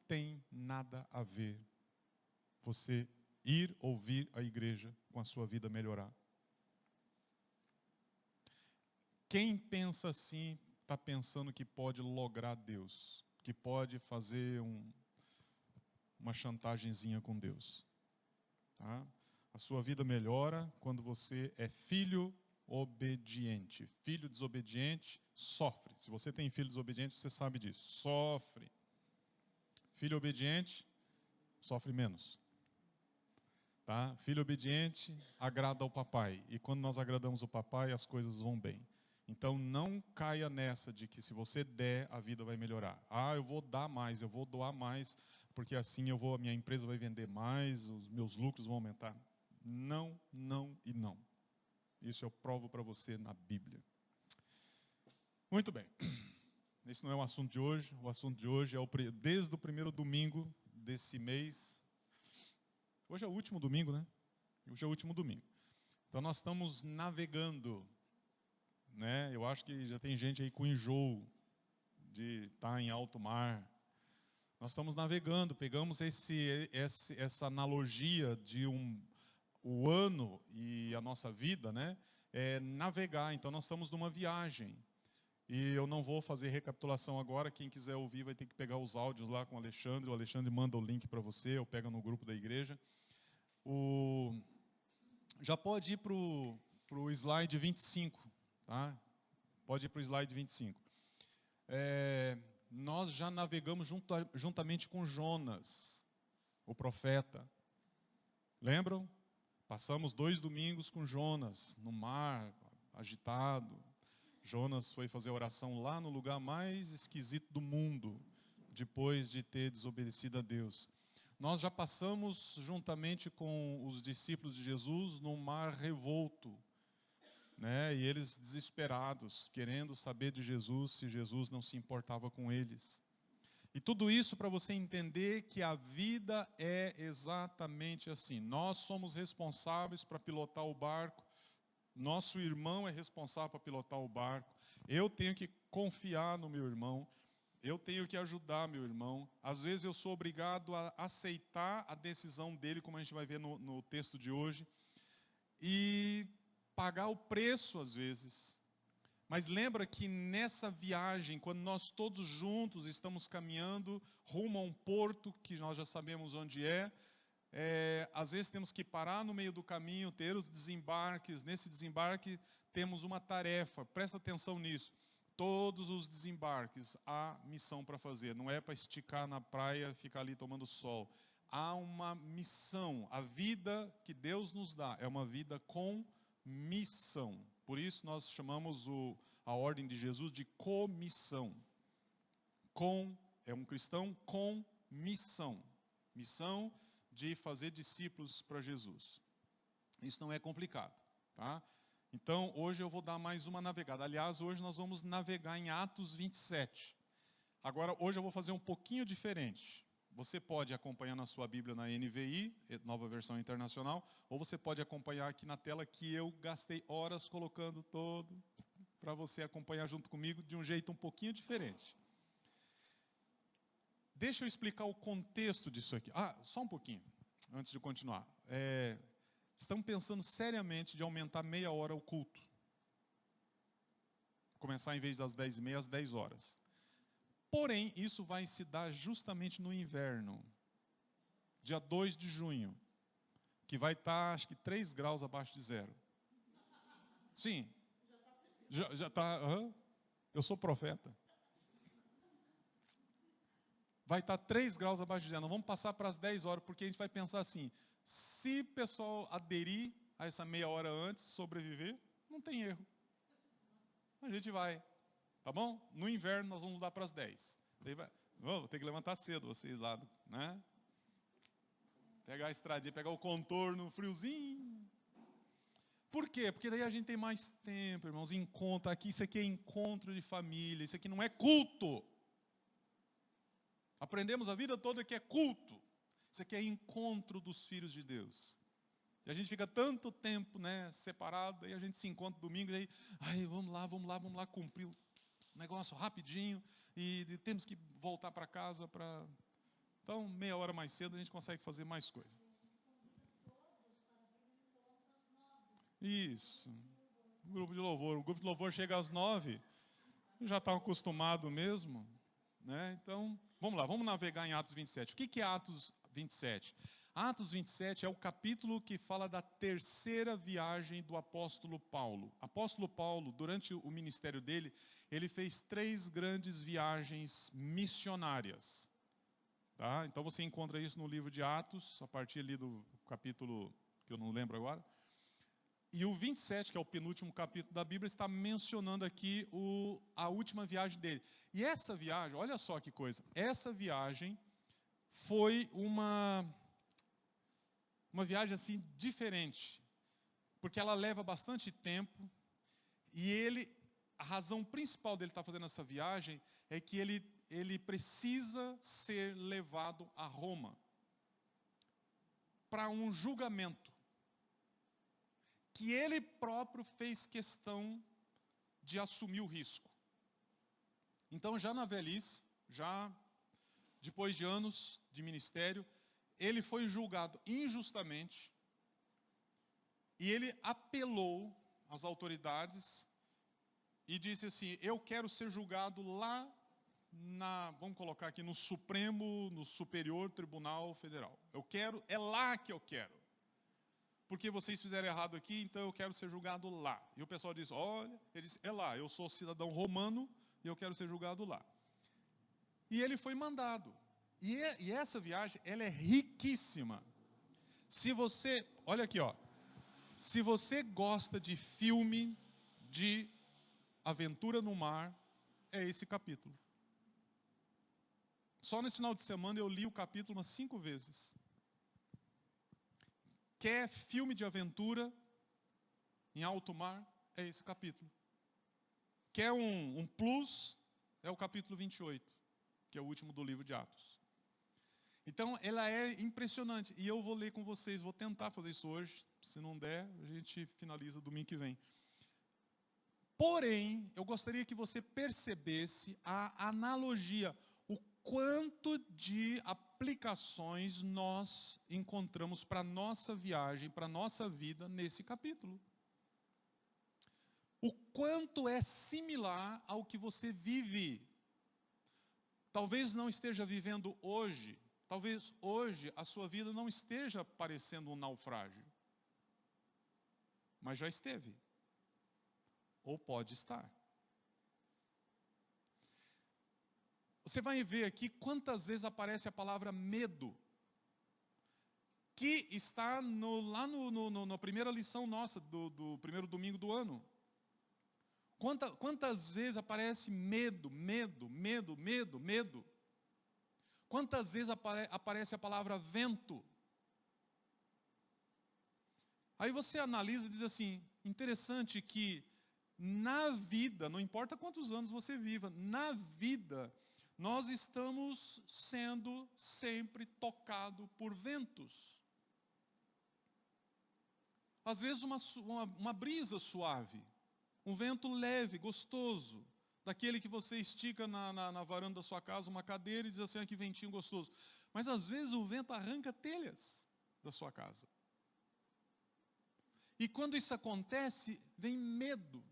tem nada a ver você ir ouvir a igreja com a sua vida melhorar. Quem pensa assim, está pensando que pode lograr Deus, que pode fazer uma chantagemzinha com Deus. Tá? A sua vida melhora quando você é filho obediente. Filho desobediente sofre. Se você tem filho desobediente, você sabe disso. Sofre. Filho obediente sofre menos. Tá? Filho obediente agrada ao papai. E quando nós agradamos o papai, as coisas vão bem. Então não caia nessa de que se você der, a vida vai melhorar. Ah, eu vou dar mais, eu vou doar mais, porque assim a minha empresa vai vender mais, os meus lucros vão aumentar. Não, não e não. Isso eu provo para você na Bíblia. Muito bem. Esse não é o assunto de hoje. O assunto de hoje é desde o primeiro domingo desse mês. Hoje é o último domingo, né? Hoje é o último domingo. Então nós estamos navegando, né? Eu acho que já tem gente aí com enjoo de estar em alto mar. Nós estamos navegando, pegamos essa analogia de o ano e a nossa vida, né? É navegar. Então nós estamos numa viagem. E eu não vou fazer recapitulação agora. Quem quiser ouvir vai ter que pegar os áudios lá com o Alexandre. O Alexandre manda o link para você, ou pega no grupo da igreja. Já pode ir para o slide 25, tá? Pode ir para o slide 25. Nós já navegamos juntamente com Jonas, o profeta. Lembram? Passamos 2 domingos com Jonas, no mar, agitado. Jonas foi fazer oração lá no lugar mais esquisito do mundo, depois de ter desobedecido a Deus. Nós já passamos juntamente com os discípulos de Jesus num mar revolto, né? E eles desesperados, querendo saber de Jesus, se Jesus não se importava com eles. E tudo isso para você entender que a vida é exatamente assim. Nós somos responsáveis para pilotar o barco, nosso irmão é responsável para pilotar o barco, eu tenho que confiar no meu irmão, eu tenho que ajudar meu irmão. Às vezes eu sou obrigado a aceitar a decisão dele, como a gente vai ver no texto de hoje, e pagar o preço às vezes. Mas lembra que nessa viagem, quando nós todos juntos estamos caminhando rumo a um porto, que nós já sabemos onde às vezes temos que parar no meio do caminho, ter os desembarques. Nesse desembarque temos uma tarefa, presta atenção nisso. Todos os desembarques há missão para fazer, não é para esticar na praia, ficar ali tomando sol. Há uma missão, a vida que Deus nos dá é uma vida com missão. Por isso nós chamamos a ordem de Jesus de comissão. É um cristão com missão. Missão de fazer discípulos para Jesus. Isso não é complicado, tá? Então, hoje eu vou dar mais uma navegada. Aliás, hoje nós vamos navegar em Atos 27. Agora, hoje eu vou fazer um pouquinho diferente. Você pode acompanhar na sua Bíblia na NVI, Nova Versão Internacional, ou você pode acompanhar aqui na tela, que eu gastei horas colocando todo, para você acompanhar junto comigo de um jeito um pouquinho diferente. Deixa eu explicar o contexto disso aqui. Só um pouquinho, antes de continuar. Estamos pensando seriamente de aumentar meia hora o culto. Começar em vez das 10h30 às 10 horas. Porém, isso vai se dar justamente no inverno. Dia 2 de junho. Que vai estar, acho que 3 graus abaixo de zero. Sim. Já está. Eu sou profeta. Vai estar 3 graus abaixo de zero. Nós vamos passar para as 10 horas, porque a gente vai pensar assim, se o pessoal aderir a essa meia hora antes, sobreviver, não tem erro. A gente vai, tá bom? No inverno nós vamos mudar para as 10. Vou ter que levantar cedo vocês lá, né? Pegar a estradinha, pegar o contorno, friozinho. Por quê? Porque daí a gente tem mais tempo, irmãos, encontro. Aqui, isso aqui é encontro de família, isso aqui não é culto. Aprendemos a vida toda que é culto. Isso aqui é encontro dos filhos de Deus. E a gente fica tanto tempo, né, separado, e a gente se encontra domingo, e aí, vamos lá, cumprir o negócio rapidinho, e temos que voltar para casa para Então, meia hora mais cedo a gente consegue fazer mais coisa. Isso. Grupo de louvor. O grupo de louvor chega às 9. Já está acostumado mesmo, né? Então, vamos lá, vamos navegar em Atos 27. O que é Atos 27? Atos 27 é o capítulo que fala da terceira viagem do apóstolo Paulo. Apóstolo Paulo, durante o ministério dele, ele fez 3 grandes viagens missionárias. Tá? Então você encontra isso no livro de Atos, a partir ali do capítulo, que eu não lembro agora. E o 27, que é o penúltimo capítulo da Bíblia, está mencionando aqui a última viagem dele. E essa viagem, olha só que coisa, essa viagem foi uma viagem assim diferente, porque ela leva bastante tempo, e a razão principal dele estar fazendo essa viagem é que ele precisa ser levado a Roma para um julgamento que ele próprio fez questão de assumir o risco. Então, já na velhice, já depois de anos de ministério, ele foi julgado injustamente e ele apelou às autoridades e disse assim: eu quero ser julgado lá vamos colocar aqui, no Superior Tribunal Federal. É lá que eu quero. Porque vocês fizeram errado aqui, então eu quero ser julgado lá. E o pessoal diz, olha, ele disse, é lá, eu sou cidadão romano e eu quero ser julgado lá. E ele foi mandado. E essa viagem, ela é riquíssima. Se você, olha aqui, ó, se você gosta de filme de aventura no mar, é esse capítulo. Só nesse final de semana eu li o capítulo umas 5 vezes. Quer filme de aventura em alto mar? É esse capítulo. Quer um plus? É o capítulo 28, que é o último do livro de Atos. Então, ela é impressionante. E eu vou ler com vocês, vou tentar fazer isso hoje. Se não der, a gente finaliza domingo que vem. Porém, eu gostaria que você percebesse a analogia, o quanto de aplicações nós encontramos para a nossa viagem, para a nossa vida nesse capítulo. O quanto é similar ao que você vive. Talvez não esteja vivendo hoje, talvez hoje a sua vida não esteja parecendo um naufrágio, mas já esteve, ou pode estar. Você vai ver aqui quantas vezes aparece a palavra medo, que está lá na primeira lição nossa, do primeiro domingo do ano. Quantas vezes aparece medo, medo, medo, medo, medo? Quantas vezes aparece a palavra vento? Aí você analisa e diz assim, interessante que na vida, não importa quantos anos você viva, na vida, nós estamos sendo sempre tocados por ventos. Às vezes uma brisa suave, um vento leve, gostoso, daquele que você estica na varanda da sua casa, uma cadeira e diz assim, que ventinho gostoso. Mas às vezes o vento arranca telhas da sua casa. E quando isso acontece, vem medo.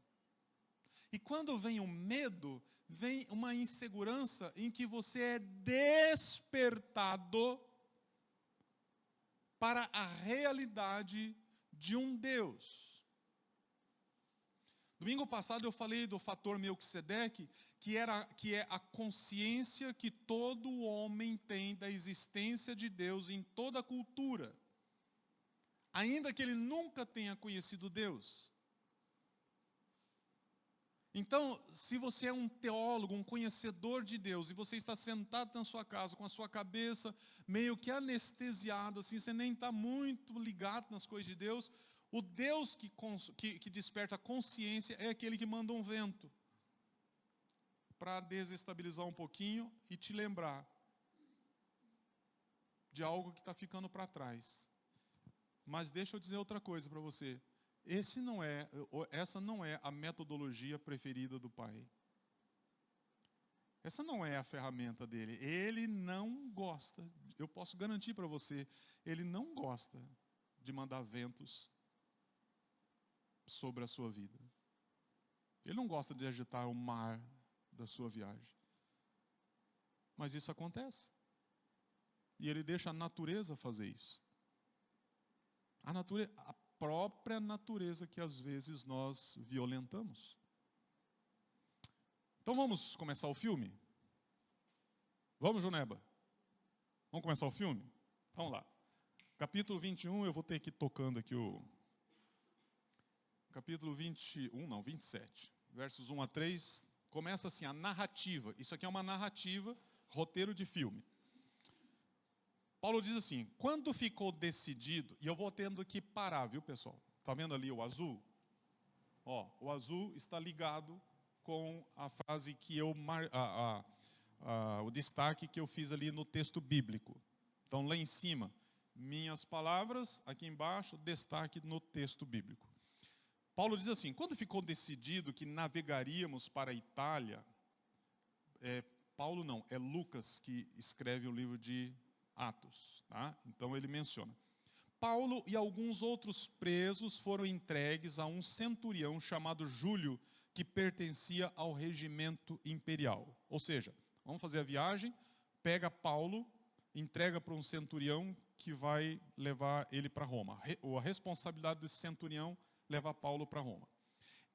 E quando vem o medo, vem uma insegurança em que você é despertado para a realidade de um Deus. Domingo passado eu falei do fator Melquisedeque, que é a consciência que todo homem tem da existência de Deus em toda a cultura, ainda que ele nunca tenha conhecido Deus. Então, se você é um teólogo, um conhecedor de Deus, e você está sentado na sua casa com a sua cabeça meio que anestesiada, assim, você nem está muito ligado nas coisas de Deus, o Deus que desperta a consciência é aquele que manda um vento para desestabilizar um pouquinho e te lembrar de algo que está ficando para trás. Mas deixa eu dizer outra coisa para você. Essa não é a metodologia preferida do Pai. Essa não é a ferramenta dele. Ele não gosta, eu posso garantir para você, ele não gosta de mandar ventos sobre a sua vida. Ele não gosta de agitar o mar da sua viagem. Mas isso acontece. E ele deixa a natureza fazer isso. A própria natureza que às vezes nós violentamos. Então vamos começar o filme? Vamos, Juneba? Vamos começar o filme? Vamos lá. Capítulo 21, eu vou ter que ir tocando aqui o... Capítulo 27, versos 1 a 3, começa assim, a narrativa. Isso aqui é uma narrativa, roteiro de filme. Paulo diz assim, quando ficou decidido, e eu vou tendo que parar, viu, pessoal? Está vendo ali o azul? Ó, o azul está ligado com a frase que eu... o destaque que eu fiz ali no texto bíblico. Então, lá em cima, minhas palavras, aqui embaixo, destaque no texto bíblico. Paulo diz assim, quando ficou decidido que navegaríamos para a Itália, Paulo não, é Lucas que escreve o livro de Atos, tá? Então ele menciona. Paulo e alguns outros presos foram entregues a um centurião chamado Júlio, que pertencia ao regimento imperial. Ou seja, vamos fazer a viagem, pega Paulo, entrega para um centurião que vai levar ele para Roma. A responsabilidade desse centurião levar Paulo para Roma.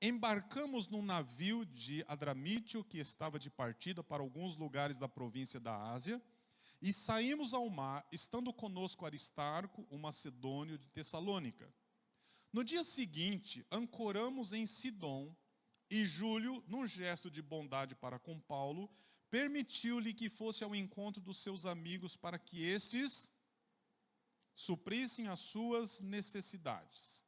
Embarcamos num navio de Adramítio, que estava de partida para alguns lugares da província da Ásia, e saímos ao mar, estando conosco Aristarco, um macedônio de Tessalônica. No dia seguinte, ancoramos em Sidom, e Júlio, num gesto de bondade para com Paulo, permitiu-lhe que fosse ao encontro dos seus amigos para que estes suprissem as suas necessidades.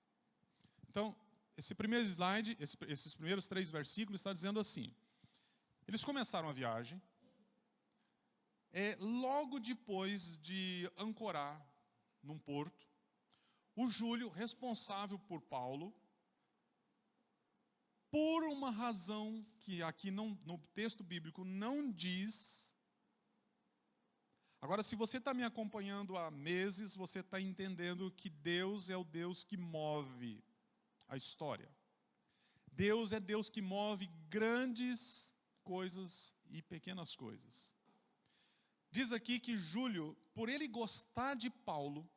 Então, esse primeiro slide, esses primeiros 3 versículos, está dizendo assim, eles começaram a viagem, logo depois de ancorar num porto, o Júlio, responsável por Paulo, por uma razão que aqui no texto bíblico não diz. Agora, se você está me acompanhando há meses, você está entendendo que Deus é o Deus que move a história. Deus é Deus que move grandes coisas e pequenas coisas. Diz aqui que Júlio, por ele gostar de Paulo,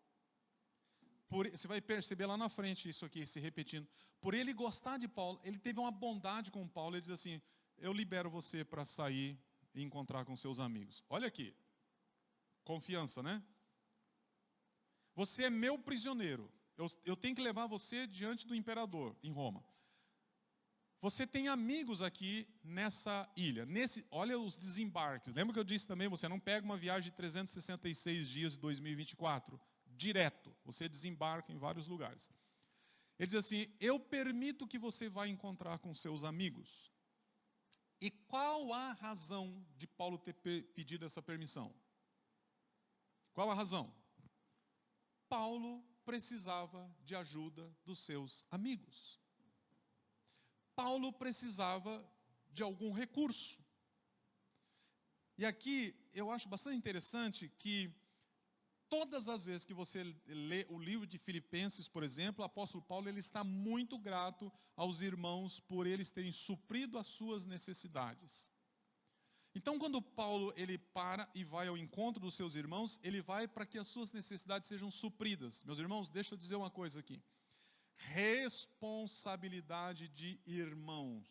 você vai perceber lá na frente isso aqui se repetindo, por ele gostar de Paulo, ele teve uma bondade com Paulo, ele diz assim, eu libero você para sair e encontrar com seus amigos. Olha aqui, confiança, né? Você é meu prisioneiro, eu tenho que levar você diante do imperador em Roma. Você tem amigos aqui nessa ilha. Olha os desembarques. Lembra que eu disse também, você não pega uma viagem de 366 dias de 2024, direto. Você desembarca em vários lugares. Ele diz assim, eu permito que você vá encontrar com seus amigos. E qual a razão de Paulo ter pedido essa permissão? Qual a razão? Paulo precisava de ajuda dos seus amigos. Paulo precisava de algum recurso. E aqui eu acho bastante interessante que todas as vezes que você lê o livro de Filipenses, por exemplo, o apóstolo Paulo ele está muito grato aos irmãos por eles terem suprido as suas necessidades. Então, quando Paulo ele para e vai ao encontro dos seus irmãos, ele vai para que as suas necessidades sejam supridas. Meus irmãos, deixa eu dizer uma coisa aqui. Responsabilidade de irmãos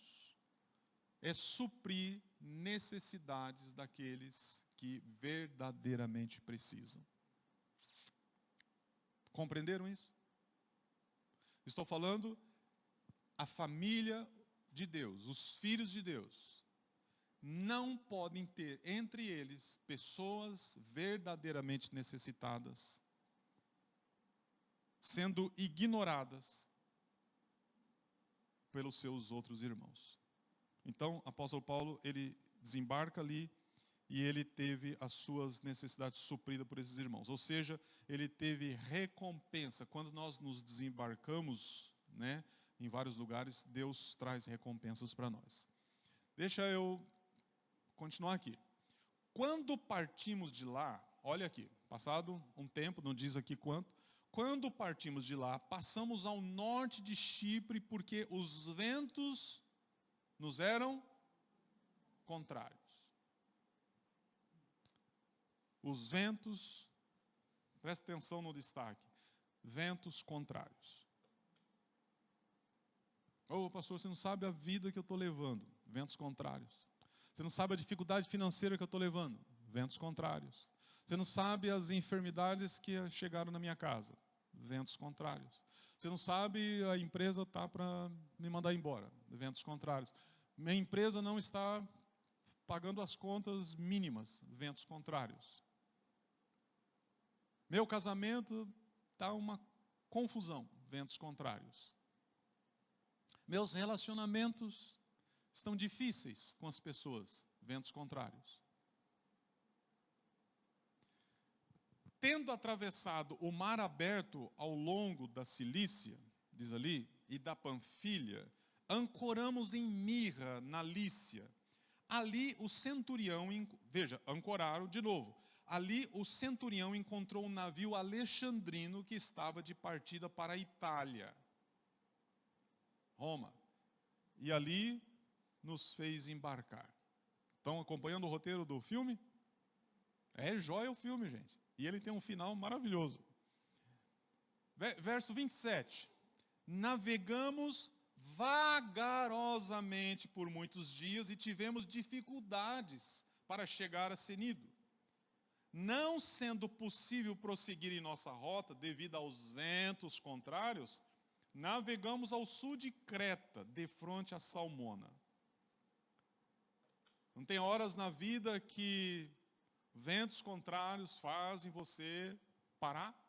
é suprir necessidades daqueles que verdadeiramente precisam. Compreenderam isso? Estou falando a família de Deus, os filhos de Deus, não podem ter entre eles pessoas verdadeiramente necessitadas, sendo ignoradas pelos seus outros irmãos. Então, o apóstolo Paulo, ele desembarca ali e ele teve as suas necessidades supridas por esses irmãos. Ou seja, ele teve recompensa. Quando nós nos desembarcamos, né, em vários lugares, Deus traz recompensas para nós. Deixa eu continuar aqui. Quando partimos de lá, olha aqui, passado um tempo, não diz aqui quanto, quando partimos de lá, passamos ao norte de Chipre, porque os ventos nos eram contrários. Os ventos, presta atenção no destaque, ventos contrários. Ô, pastor, você não sabe a vida que eu estou levando, ventos contrários. Você não sabe a dificuldade financeira que eu estou levando, ventos contrários. Você não sabe as enfermidades que chegaram na minha casa, ventos contrários. Você não sabe, a empresa está para me mandar embora, ventos contrários. Minha empresa não está pagando as contas mínimas, ventos contrários. Meu casamento está uma confusão, ventos contrários. Meus relacionamentos estão difíceis com as pessoas, ventos contrários. Tendo atravessado o mar aberto ao longo da Cilícia, diz ali, e da Panfilha, ancoramos em Mirra, na Lícia. Ali o centurião, veja, ancoraram de novo. Ali o centurião encontrou um navio alexandrino que estava de partida para a Itália, Roma. E ali nos fez embarcar. Estão acompanhando o roteiro do filme? É jóia o filme, gente. E ele tem um final maravilhoso. Verso 27. Navegamos vagarosamente por muitos dias e tivemos dificuldades para chegar a Cnido. Não sendo possível prosseguir em nossa rota devido aos ventos contrários, navegamos ao sul de Creta, defronte a Salmona. Não tem horas na vida que ventos contrários fazem você parar?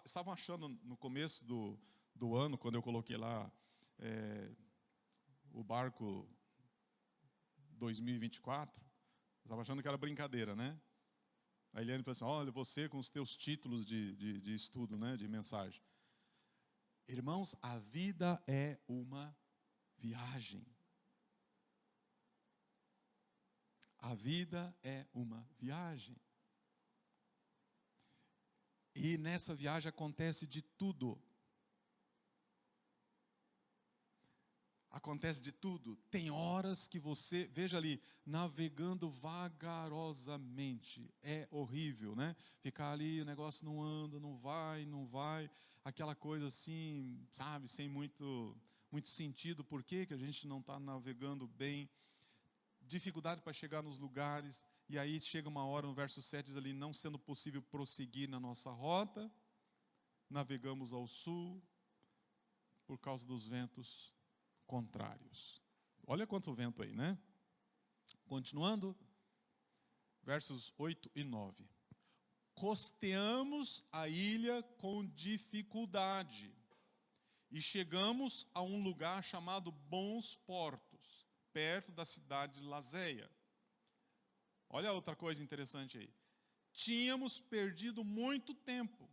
Estavam achando no começo do ano, quando eu coloquei lá o barco 2024, estava achando que era brincadeira, né? A Eliane falou assim, olha, você com os teus títulos de estudo, né, de mensagem. Irmãos, a vida é uma viagem. A vida é uma viagem. E nessa viagem acontece de tudo. Acontece de tudo. Tem horas que você, veja ali, navegando vagarosamente. É horrível, né? Ficar ali, o negócio não anda, não vai. Aquela coisa assim, sabe, sem muito sentido. Por que a gente não está navegando bem? Dificuldade para chegar nos lugares. E aí chega uma hora, no verso 7, diz ali, não sendo possível prosseguir na nossa rota, navegamos ao sul, por causa dos ventos contrários. Olha quanto vento aí, né? Continuando, versos 8 e 9. Costeamos a ilha com dificuldade e chegamos a um lugar chamado Bons Portos, perto da cidade de Lazéia. Olha outra coisa interessante aí. Tínhamos perdido muito tempo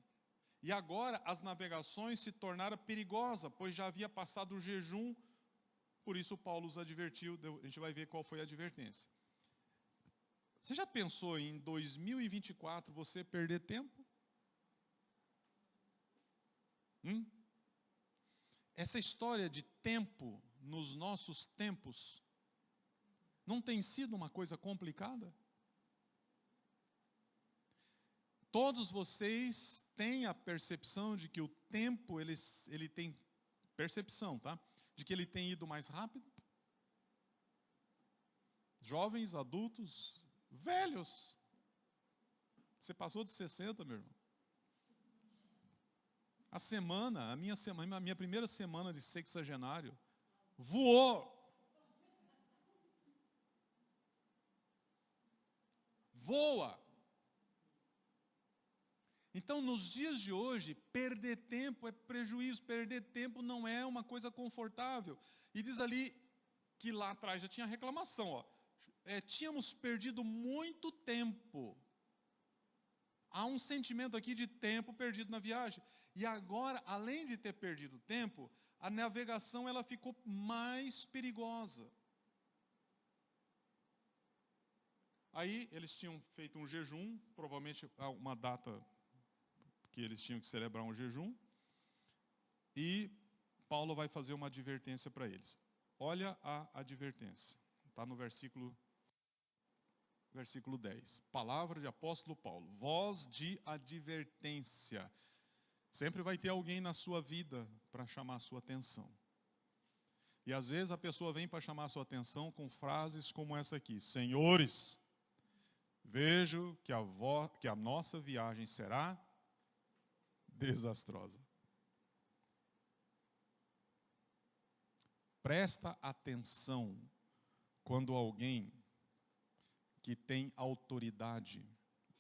e agora as navegações se tornaram perigosas, pois já havia passado o jejum. Por isso Paulo os advertiu, a gente vai ver qual foi a advertência. Você já pensou em 2024 você perder tempo? Essa história de tempo nos nossos tempos não tem sido uma coisa complicada? Todos vocês têm a percepção de que o tempo, ele tem percepção, tá? De que ele tem ido mais rápido? Jovens, adultos, velhos. Você passou de 60, meu irmão. A minha primeira semana de sexagenário, voou. Voa. Então, nos dias de hoje, perder tempo é prejuízo, perder tempo não é uma coisa confortável. E diz ali que lá atrás já tinha reclamação, ó. Tínhamos perdido muito tempo. Há um sentimento aqui de tempo perdido na viagem. E agora, além de ter perdido tempo, a navegação ela ficou mais perigosa. Aí eles tinham feito um jejum, provavelmente uma data que eles tinham que celebrar um jejum, e Paulo vai fazer uma advertência para eles. Olha a advertência, está no versículo 10. Palavra de apóstolo Paulo, voz de advertência. Sempre vai ter alguém na sua vida para chamar a sua atenção. E às vezes a pessoa vem para chamar a sua atenção com frases como essa aqui: Senhores, vejo que a nossa viagem será desastrosa. Presta atenção quando alguém que tem autoridade,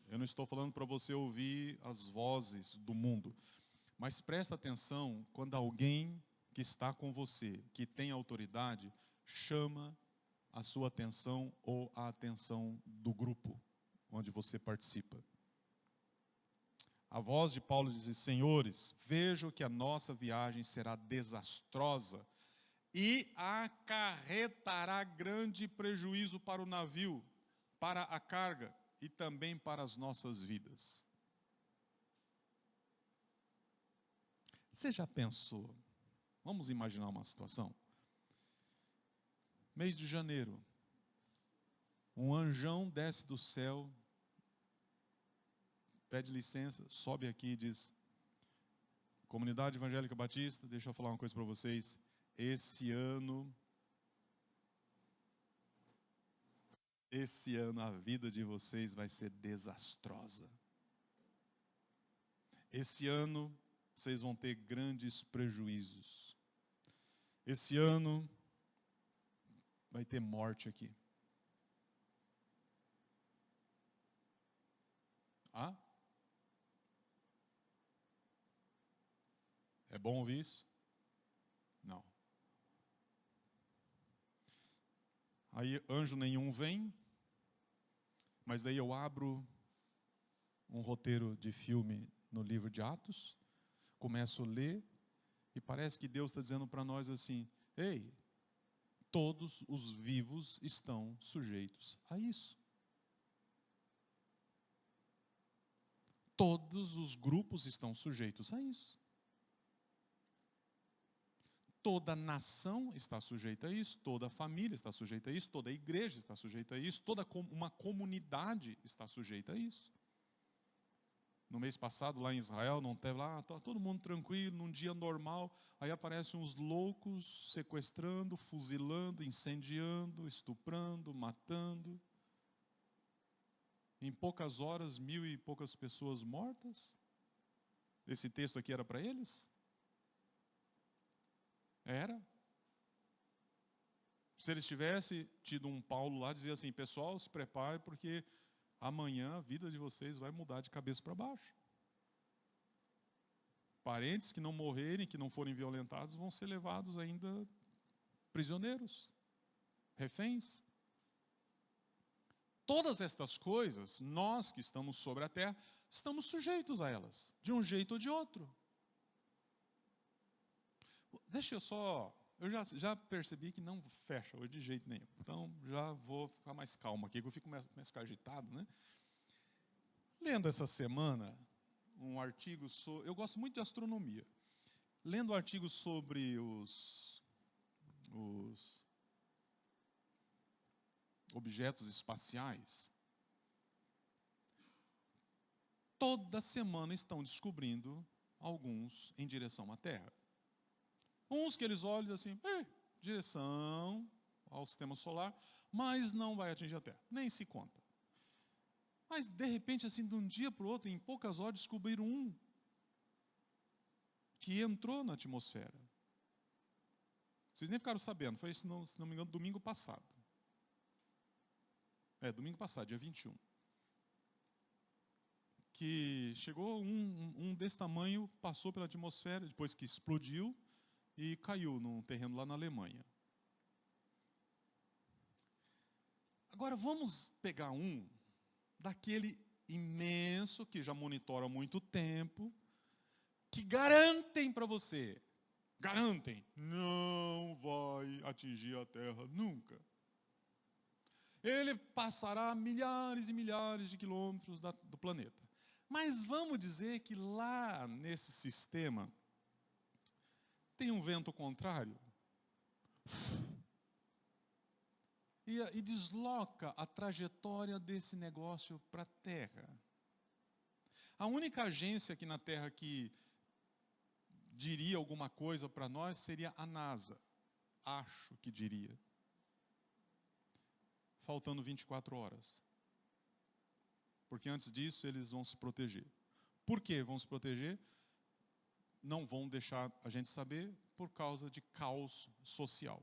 eu não estou falando para você ouvir as vozes do mundo, mas presta atenção quando alguém que está com você, que tem autoridade, chama a sua atenção ou a atenção do grupo onde você participa. A voz de Paulo diz: Senhores, vejo que a nossa viagem será desastrosa e acarretará grande prejuízo para o navio, para a carga e também para as nossas vidas. Você já pensou? Vamos imaginar uma situação. Mês de janeiro, um anjão desce do céu, pede licença, sobe aqui e diz: Comunidade Evangélica Batista, deixa eu falar uma coisa para vocês. Esse ano a vida de vocês vai ser desastrosa. Esse ano vocês vão ter grandes prejuízos. Esse ano vai ter morte aqui. Ah? É bom ouvir isso? Não. Aí anjo nenhum vem, mas daí eu abro um roteiro de filme no livro de Atos, começo a ler, e parece que Deus está dizendo para nós assim: ei, todos os vivos estão sujeitos a isso. Todos os grupos estão sujeitos a isso. Toda nação está sujeita a isso, toda família está sujeita a isso, toda igreja está sujeita a isso, toda uma comunidade está sujeita a isso. No mês passado, lá em Israel, não teve lá, tá todo mundo tranquilo, num dia normal, aí aparecem uns loucos sequestrando, fuzilando, incendiando, estuprando, matando. Em poucas horas, 1000 e poucas pessoas mortas. Esse texto aqui era para eles? Era. Se eles tivessem tido um Paulo lá, dizia assim: pessoal, se prepare porque amanhã a vida de vocês vai mudar de cabeça para baixo. Parentes que não morrerem, que não forem violentados, vão ser levados ainda prisioneiros, reféns. Todas estas coisas, nós que estamos sobre a terra, estamos sujeitos a elas, de um jeito ou de outro. Deixa eu só... Eu já percebi que não fecha hoje de jeito nenhum. Então, já vou ficar mais calmo aqui, que eu fico mais agitado, né? Lendo essa semana um artigo sobre... Eu gosto muito de astronomia. Lendo um artigo sobre os objetos espaciais, toda semana estão descobrindo alguns em direção à Terra. Uns que eles olham assim, direção ao sistema solar, mas não vai atingir a Terra, nem se conta. Mas de repente, assim, de um dia para o outro, em poucas horas, descobriram um que entrou na atmosfera. Vocês nem ficaram sabendo, foi, se não me engano, domingo passado. Domingo passado, dia 21. Que chegou um desse tamanho, passou pela atmosfera, depois que explodiu, e caiu num terreno lá na Alemanha. Agora vamos pegar um daquele imenso, que já monitora há muito tempo, que garantem para você, garantem, não vai atingir a Terra nunca. Ele passará milhares e milhares de quilômetros do planeta. Mas vamos dizer que lá nesse sistema tem um vento contrário e desloca a trajetória desse negócio para a Terra. A única agência aqui na Terra que diria alguma coisa para nós seria a NASA. Acho que diria. Faltando 24 horas. Porque antes disso eles vão se proteger. Por que vão se proteger? Não vão deixar a gente saber por causa de caos social.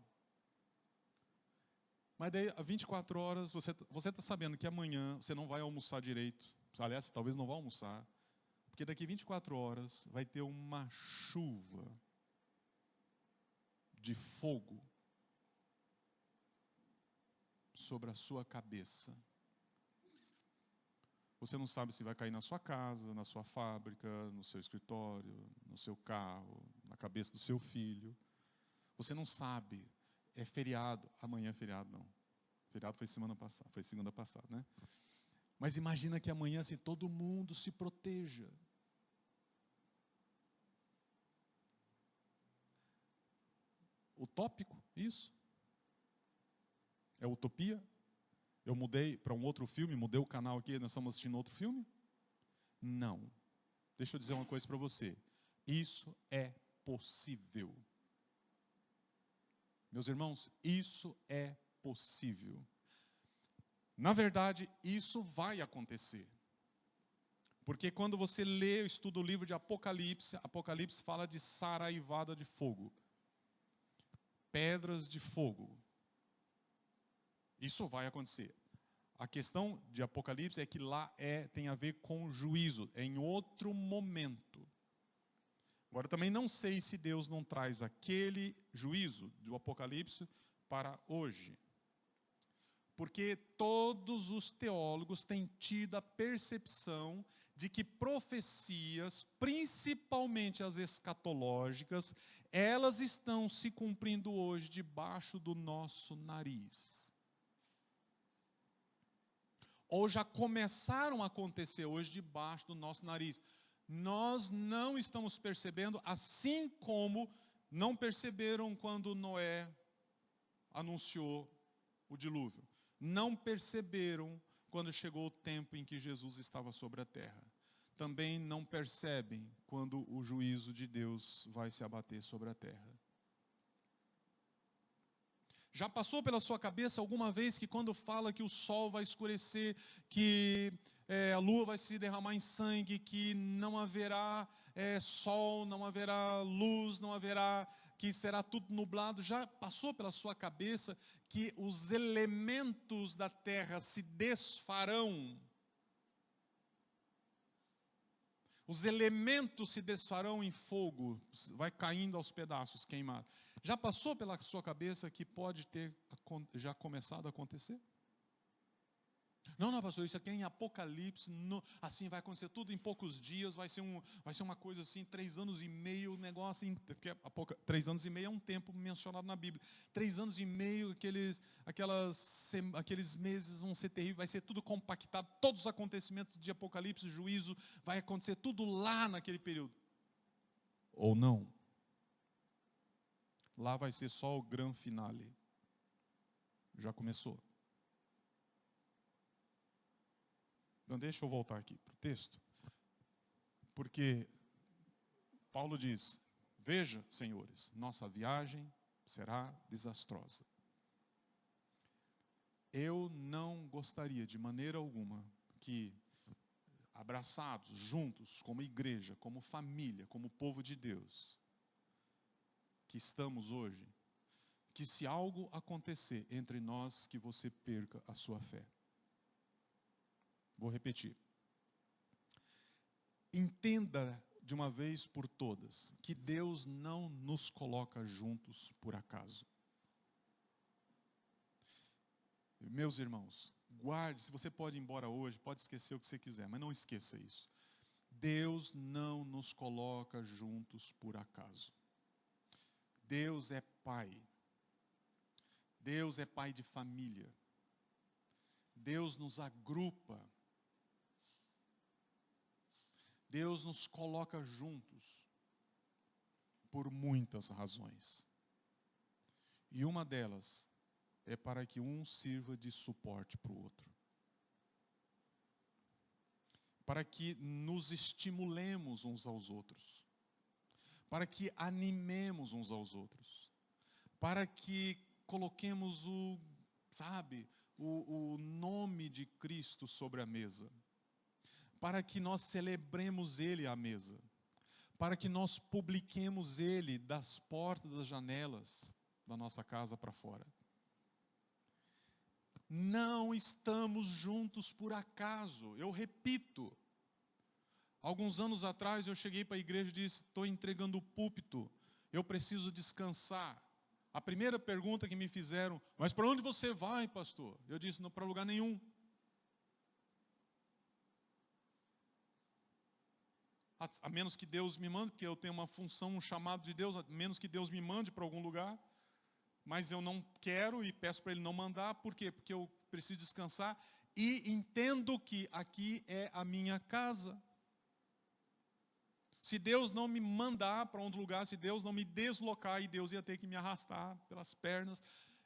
Mas daí, a 24 horas, você está sabendo que amanhã você não vai almoçar direito. Aliás, talvez não vá almoçar. Porque daqui 24 horas vai ter uma chuva de fogo sobre a sua cabeça. Você não sabe se vai cair na sua casa, na sua fábrica, no seu escritório, no seu carro, na cabeça do seu filho. Você não sabe. É feriado. Amanhã é feriado, não. Feriado foi semana passada, foi segunda passada, né? Mas imagina que amanhã assim, todo mundo se proteja. Utópico, isso? É utopia? Eu mudei para um outro filme, mudei o canal aqui, nós estamos assistindo outro filme? Não. Deixa eu dizer uma coisa para você. Isso é possível. Meus irmãos, isso é possível. Na verdade, isso vai acontecer. Porque quando você lê, estuda o livro de Apocalipse, Apocalipse fala de saraivada de fogo. Pedras de fogo. Isso vai acontecer. A questão de Apocalipse é que lá tem a ver com juízo, é em outro momento. Agora, também não sei se Deus não traz aquele juízo do Apocalipse para hoje. Porque todos os teólogos têm tido a percepção de que profecias, principalmente as escatológicas, elas estão se cumprindo hoje debaixo do nosso nariz. Ou já começaram a acontecer hoje debaixo do nosso nariz. Nós não estamos percebendo, assim como não perceberam quando Noé anunciou o dilúvio. Não perceberam quando chegou o tempo em que Jesus estava sobre a terra. Também não percebem quando o juízo de Deus vai se abater sobre a terra. Já passou pela sua cabeça alguma vez que quando fala que o sol vai escurecer, que a lua vai se derramar em sangue, que não haverá sol, não haverá luz, não haverá, que será tudo nublado, já passou pela sua cabeça que os elementos da terra se desfarão? Os elementos se desfarão em fogo, vai caindo aos pedaços, queimado. Já passou pela sua cabeça que pode ter já começado a acontecer? Não, pastor, isso aqui é em Apocalipse, assim vai acontecer tudo em poucos dias, vai ser uma coisa assim, 3 anos e meio, o negócio, porque 3 anos e meio é um tempo mencionado na Bíblia, 3 anos e meio, aqueles meses vão ser terríveis, vai ser tudo compactado, todos os acontecimentos de Apocalipse, juízo, vai acontecer tudo lá naquele período. Ou não? Lá vai ser só o grande finale. Já começou. Então deixa eu voltar aqui para o texto. Porque Paulo diz, veja, senhores, nossa viagem será desastrosa. Eu não gostaria de maneira alguma que, abraçados, juntos, como igreja, como família, como povo de Deus, que estamos hoje, que se algo acontecer entre nós, que você perca a sua fé. Vou repetir. Entenda de uma vez por todas que Deus não nos coloca juntos por acaso. Meus irmãos, guarde, se você pode ir embora hoje, pode esquecer o que você quiser, mas não esqueça isso. Deus não nos coloca juntos por acaso. Deus é Pai. Deus é Pai de família. Deus nos agrupa. Deus nos coloca juntos por muitas razões. E uma delas é para que um sirva de suporte para o outro. Para que nos estimulemos uns aos outros. Para que animemos uns aos outros. Para que coloquemos o nome de Cristo sobre a mesa. Para que nós celebremos Ele à mesa. Para que nós publiquemos Ele das portas, das janelas da nossa casa para fora. Não estamos juntos por acaso. Eu repito. Alguns anos atrás eu cheguei para a igreja e disse: estou entregando o púlpito, eu preciso descansar. A primeira pergunta que me fizeram: mas para onde você vai, pastor? Eu disse: não para lugar nenhum. A menos que Deus me mande, porque eu tenho uma função, um chamado de Deus, a menos que Deus me mande para algum lugar. Mas eu não quero e peço para Ele não mandar. Por quê? Porque eu preciso descansar e entendo que aqui é a minha casa. Se Deus não me mandar para outro lugar, se Deus não me deslocar, e Deus ia ter que me arrastar pelas pernas,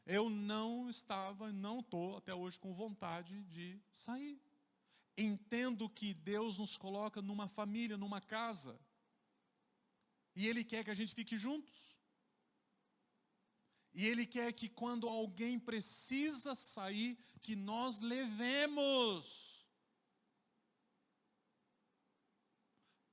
eu não estou até hoje com vontade de sair. Entendo que Deus nos coloca numa família, numa casa, e Ele quer que a gente fique juntos. E Ele quer que quando alguém precisa sair, que nós levemos.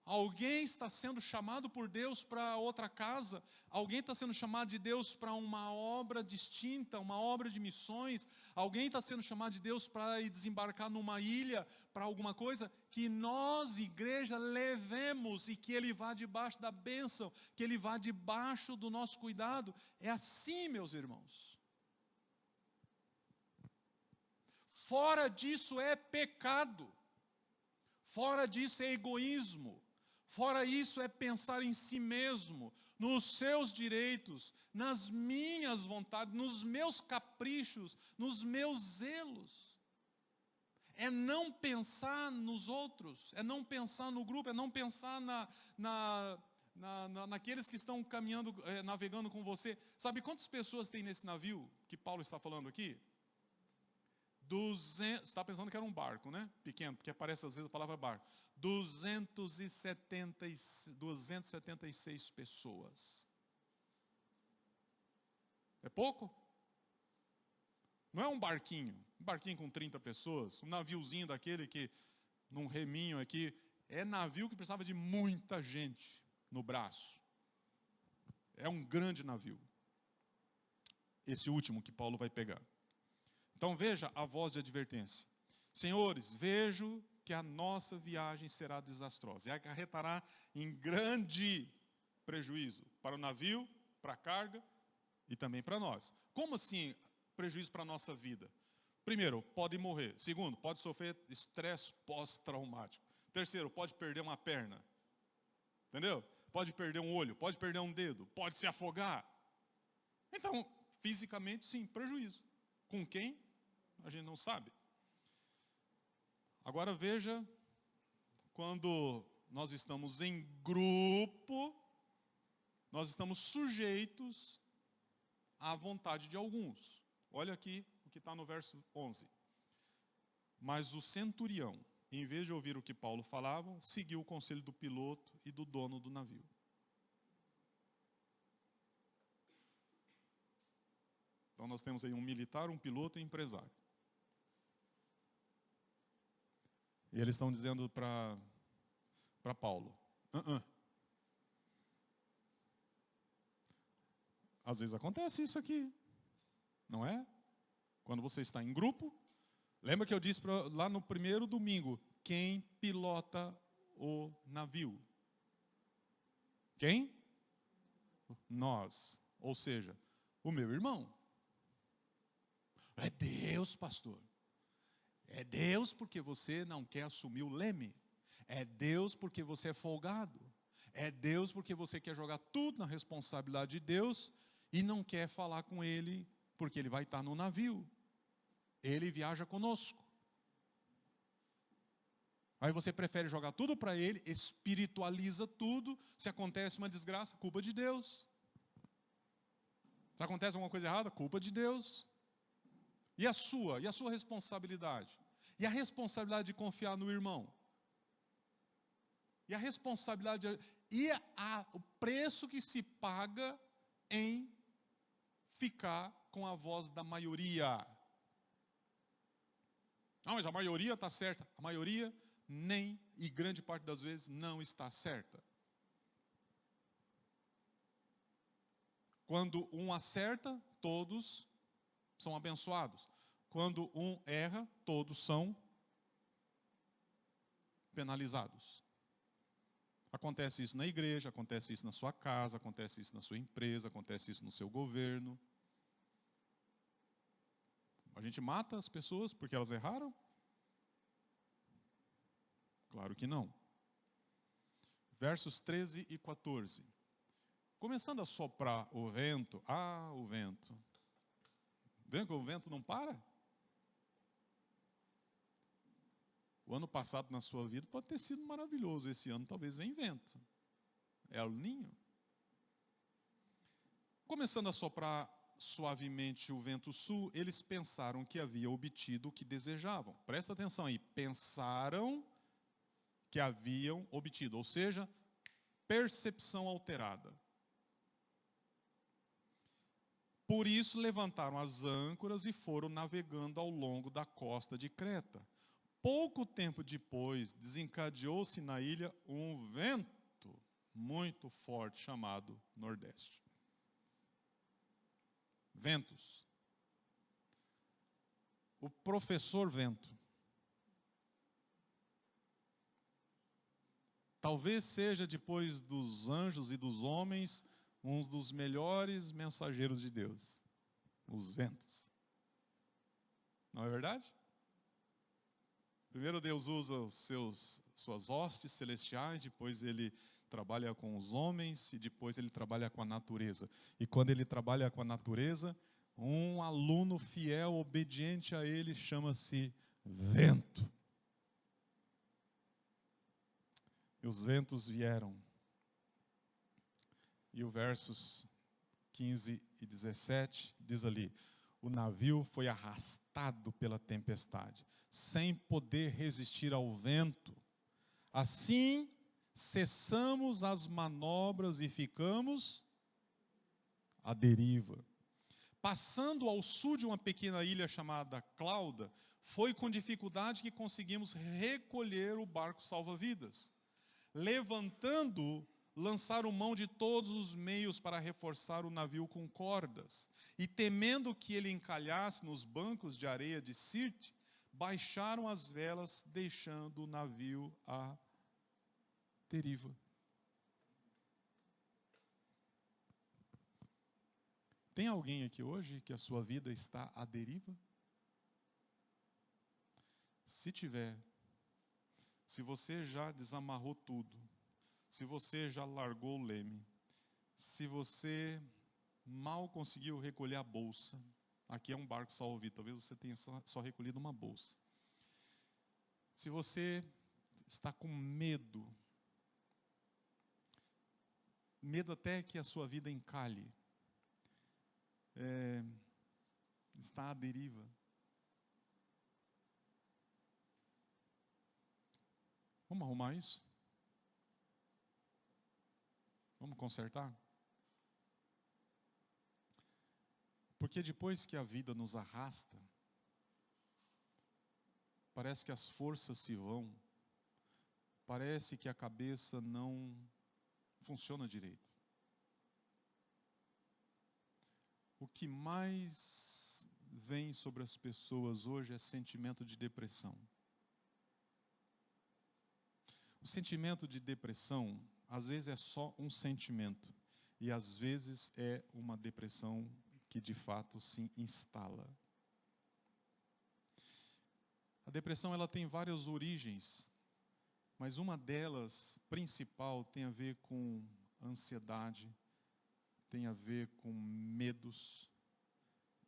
Alguém está sendo chamado por Deus para outra casa, alguém está sendo chamado de Deus para uma obra distinta, uma obra de missões, alguém está sendo chamado de Deus para ir desembarcar numa ilha, para alguma coisa, que nós, igreja, levemos e que Ele vá debaixo da bênção, que Ele vá debaixo do nosso cuidado. É assim, meus irmãos. Fora disso é pecado, fora disso é egoísmo. Fora isso é pensar em si mesmo, nos seus direitos, nas minhas vontades, nos meus caprichos, nos meus zelos. É não pensar nos outros, é não pensar no grupo, é não pensar naqueles que estão caminhando, navegando com você. Sabe quantas pessoas tem nesse navio que Paulo está falando aqui? 200, você está pensando que era um barco, né? Pequeno, porque aparece às vezes a palavra barco. 276 pessoas. É pouco? Não é um barquinho com 30 pessoas, um naviozinho daquele que, num reminho aqui, é navio que precisava de muita gente no braço. É um grande navio. Esse último que Paulo vai pegar. Então veja a voz de advertência. Senhores, vejo que a nossa viagem será desastrosa e acarretará em grande prejuízo para o navio, para a carga e também para nós. Como assim prejuízo para a nossa vida? Primeiro, pode morrer. Segundo, pode sofrer estresse pós-traumático. Terceiro, pode perder uma perna. Entendeu? Pode perder um olho, pode perder um dedo, pode se afogar. Então, fisicamente, sim, prejuízo. Com quem? A gente não sabe. Agora veja, quando nós estamos em grupo, nós estamos sujeitos à vontade de alguns. Olha aqui o que está no verso 11. Mas o centurião, em vez de ouvir o que Paulo falava, seguiu o conselho do piloto e do dono do navio. Então nós temos aí um militar, um piloto e um empresário. E eles estão dizendo para Paulo, Às vezes acontece isso aqui, não é? Quando você está em grupo, lembra que eu disse lá no primeiro domingo, quem pilota o navio? Quem? Nós, ou seja, o meu irmão. É Deus, pastor. É Deus porque você não quer assumir o leme. É Deus porque você é folgado. É Deus porque você quer jogar tudo na responsabilidade de Deus e não quer falar com ele, porque ele vai estar no navio. Ele viaja conosco. Aí você prefere jogar tudo para ele, espiritualiza tudo. Se acontece uma desgraça, culpa de Deus. Se acontece alguma coisa errada, culpa de Deus. E a sua? E a sua responsabilidade? E a responsabilidade de confiar no irmão? E a responsabilidade... o preço que se paga em ficar com a voz da maioria. Não, mas a maioria está certa. A maioria nem, e grande parte das vezes, não está certa. Quando um acerta, todos são abençoados. Quando um erra, todos são penalizados. Acontece isso na igreja, acontece isso na sua casa, acontece isso na sua empresa, acontece isso no seu governo. A gente mata as pessoas porque elas erraram? Claro que não. Versos 13 e 14. Começando a soprar o vento, o vento. Vendo que o vento não para? O ano passado na sua vida pode ter sido maravilhoso, esse ano talvez venha vento. É El Ninho. Começando a soprar suavemente o vento sul, eles pensaram que havia obtido o que desejavam. Presta atenção aí, pensaram que haviam obtido, ou seja, percepção alterada. Por isso levantaram as âncoras e foram navegando ao longo da costa de Creta. Pouco tempo depois, desencadeou-se na ilha um vento muito forte chamado Nordeste. Ventos. O professor vento. Talvez seja, depois dos anjos e dos homens, um dos melhores mensageiros de Deus. Os ventos. Não é verdade? Primeiro Deus usa suas hostes celestiais, depois Ele trabalha com os homens e depois Ele trabalha com a natureza. E quando Ele trabalha com a natureza, um aluno fiel, obediente a Ele, chama-se vento. E os ventos vieram. E o versos 15 e 17 diz ali: o navio foi arrastado pela tempestade, sem poder resistir ao vento. Assim, cessamos as manobras e ficamos à deriva. Passando ao sul de uma pequena ilha chamada Clauda, foi com dificuldade que conseguimos recolher o barco salva-vidas. Levantando, lançaram mão de todos os meios para reforçar o navio com cordas. E temendo que ele encalhasse nos bancos de areia de Sirte, baixaram as velas, deixando o navio à deriva. Tem alguém aqui hoje que a sua vida está à deriva? Se tiver, se você já desamarrou tudo, se você já largou o leme, se você mal conseguiu recolher a bolsa, aqui é um barco salva-vidas, talvez você tenha só recolhido uma bolsa. Se você está com medo até que a sua vida encalhe, está à deriva. Vamos arrumar isso? Vamos consertar? Porque depois que a vida nos arrasta, parece que as forças se vão, parece que a cabeça não funciona direito. O que mais vem sobre as pessoas hoje é sentimento de depressão. O sentimento de depressão, às vezes é só um sentimento, e às vezes é uma depressão que de fato se instala. A depressão ela tem várias origens, mas uma delas, principal, tem a ver com ansiedade, tem a ver com medos,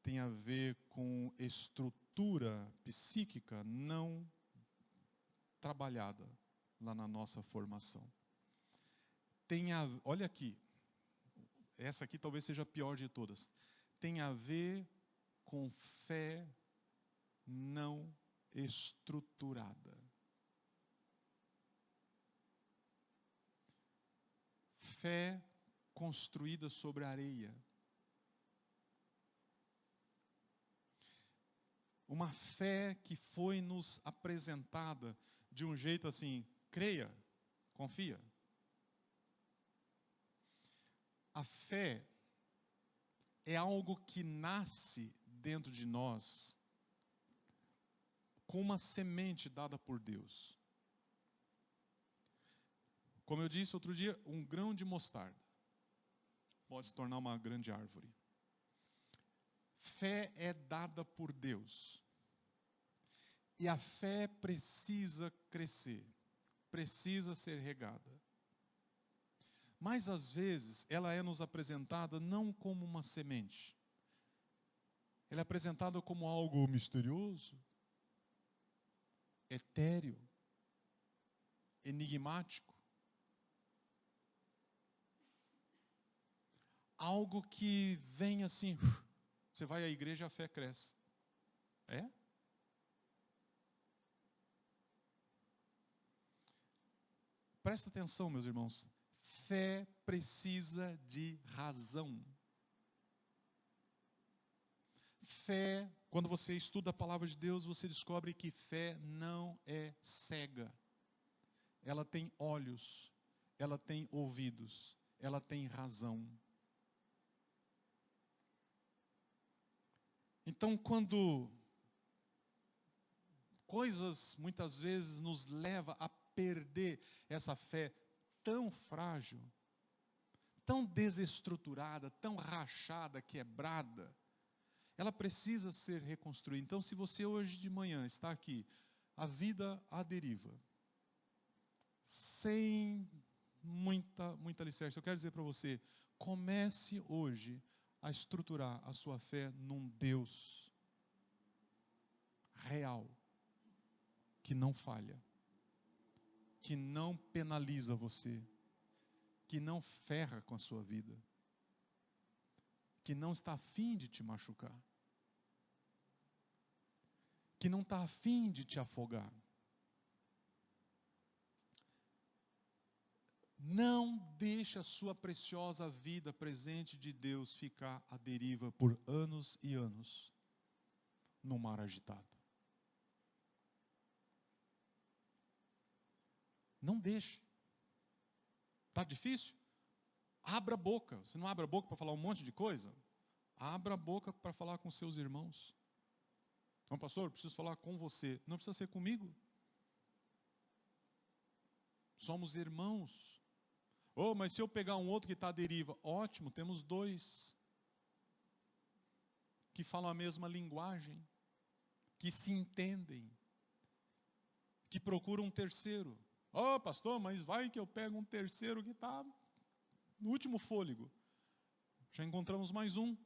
tem a ver com estrutura psíquica não trabalhada lá na nossa formação. Olha aqui, essa aqui talvez seja a pior de todas. Tem a ver com fé não estruturada. Fé construída sobre areia. Uma fé que foi nos apresentada de um jeito assim, creia, confia. A fé é algo que nasce dentro de nós com uma semente dada por Deus. Como eu disse outro dia, um grão de mostarda pode se tornar uma grande árvore. Fé é dada por Deus. E a fé precisa crescer, precisa ser regada. Mas às vezes ela é nos apresentada não como uma semente. Ela é apresentada como algo misterioso, etéreo, enigmático. Algo que vem assim, você vai à igreja e a fé cresce. É? Presta atenção, meus irmãos. Fé precisa de razão. Fé, quando você estuda a palavra de Deus, você descobre que fé não é cega. Ela tem olhos, ela tem ouvidos, ela tem razão. Então, quando coisas muitas vezes nos levam a perder essa fé tão frágil, tão desestruturada, tão rachada, quebrada, ela precisa ser reconstruída. Então, se você hoje de manhã está aqui, a vida à deriva, sem muita alicerce, eu quero dizer para você, comece hoje a estruturar a sua fé num Deus real, que não falha, que não penaliza você, que não ferra com a sua vida, que não está a fim de te machucar, que não está a fim de te afogar. Não deixe a sua preciosa vida presente de Deus ficar à deriva por anos e anos, no mar agitado. Não deixe. Está difícil? Abra a boca. Você não abre a boca para falar um monte de coisa? Abra a boca para falar com seus irmãos. Não, pastor, preciso falar com você. Não precisa ser comigo. Somos irmãos. Oh, mas se eu pegar um outro que está à deriva, ótimo, temos dois que falam a mesma linguagem, que se entendem, que procuram um terceiro. Oh, pastor, mas vai que eu pego um terceiro que está no último fôlego. Já encontramos mais um,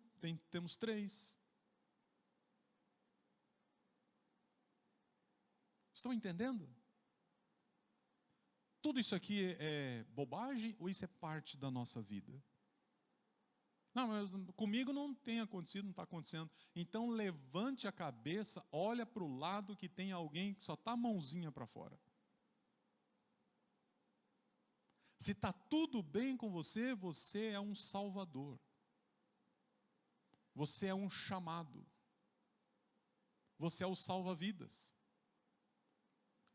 temos três. Estão entendendo? Tudo isso aqui é bobagem ou isso é parte da nossa vida? Não, mas comigo não tem acontecido, não está acontecendo. Então levante a cabeça, olha para o lado que tem alguém que só está a mãozinha para fora. Se está tudo bem com você, você é um salvador. Você é um chamado. Você é o salva-vidas.